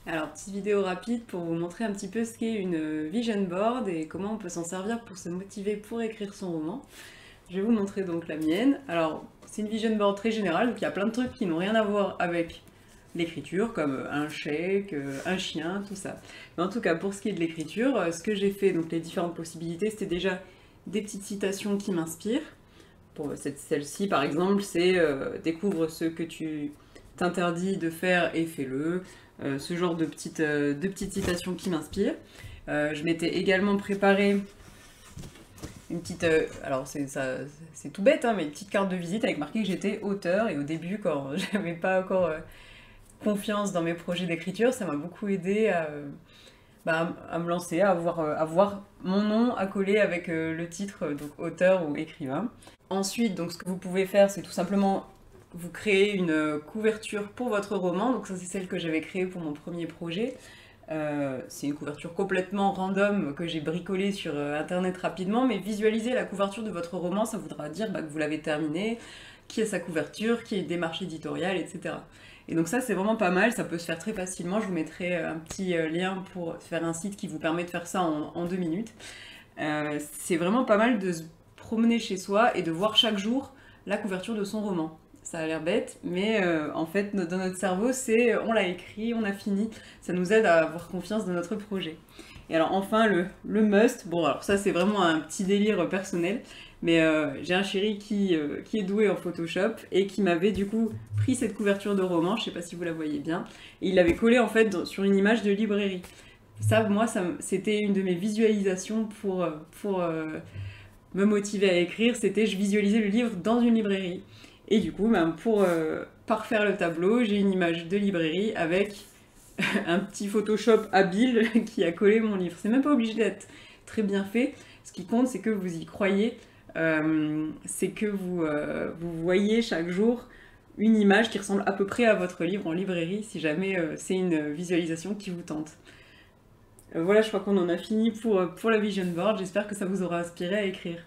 Alors, petite vidéo rapide pour vous montrer un petit peu ce qu'est une vision board et comment on peut s'en servir pour se motiver pour écrire son roman. Je vais vous montrer donc la mienne. Alors, c'est une vision board très générale, donc il y a plein de trucs qui n'ont rien à voir avec l'écriture, comme un chèque, un chien, tout ça. Mais en tout cas, pour ce qui est de l'écriture, ce que j'ai fait, donc les différentes possibilités, c'était déjà des petites citations qui m'inspirent. Pour celle-ci, par exemple, c'est découvre ce que tu t'interdis de faire et fais-le. Ce genre de petites citations qui m'inspirent. Je m'étais également préparé une petite... alors c'est tout bête, hein, mais une petite carte de visite avec marqué que j'étais auteur. Et au début, quand j'avais pas encore confiance dans mes projets d'écriture, ça m'a beaucoup aidé à me lancer, à avoir mon nom accolé avec le titre, donc auteur ou écrivain. Ensuite, donc, ce que vous pouvez faire, c'est tout simplement vous créer une couverture pour votre roman. Donc ça, c'est celle que j'avais créée pour mon premier projet. C'est une couverture complètement random que j'ai bricolée sur internet rapidement, mais visualiser la couverture de votre roman, ça voudra dire que vous l'avez terminé, qui est sa couverture, qui est une démarche éditoriale, etc. Et donc ça, c'est vraiment pas mal, ça peut se faire très facilement. Je vous mettrai un petit lien pour faire un site qui vous permet de faire ça en 2 minutes. C'est vraiment pas mal de se promener chez soi et de voir chaque jour la couverture de son roman. Ça a l'air bête, mais en fait, dans notre cerveau, c'est on l'a écrit, on a fini. Ça nous aide à avoir confiance dans notre projet. Et alors enfin, le must, bon alors ça c'est vraiment un petit délire personnel, mais j'ai un chéri qui est doué en Photoshop et qui m'avait du coup pris cette couverture de roman, je sais pas si vous la voyez bien, et il l'avait collée en fait sur une image de librairie. Ça, moi, c'était une de mes visualisations pour me motiver à écrire, c'était je visualisais le livre dans une librairie. Et du coup, pour parfaire le tableau, j'ai une image de librairie avec un petit Photoshop habile qui a collé mon livre. C'est même pas obligé d'être très bien fait. Ce qui compte, c'est que vous y croyez, c'est que vous voyez chaque jour une image qui ressemble à peu près à votre livre en librairie, si jamais c'est une visualisation qui vous tente. Voilà, je crois qu'on en a fini pour la vision board. J'espère que ça vous aura inspiré à écrire.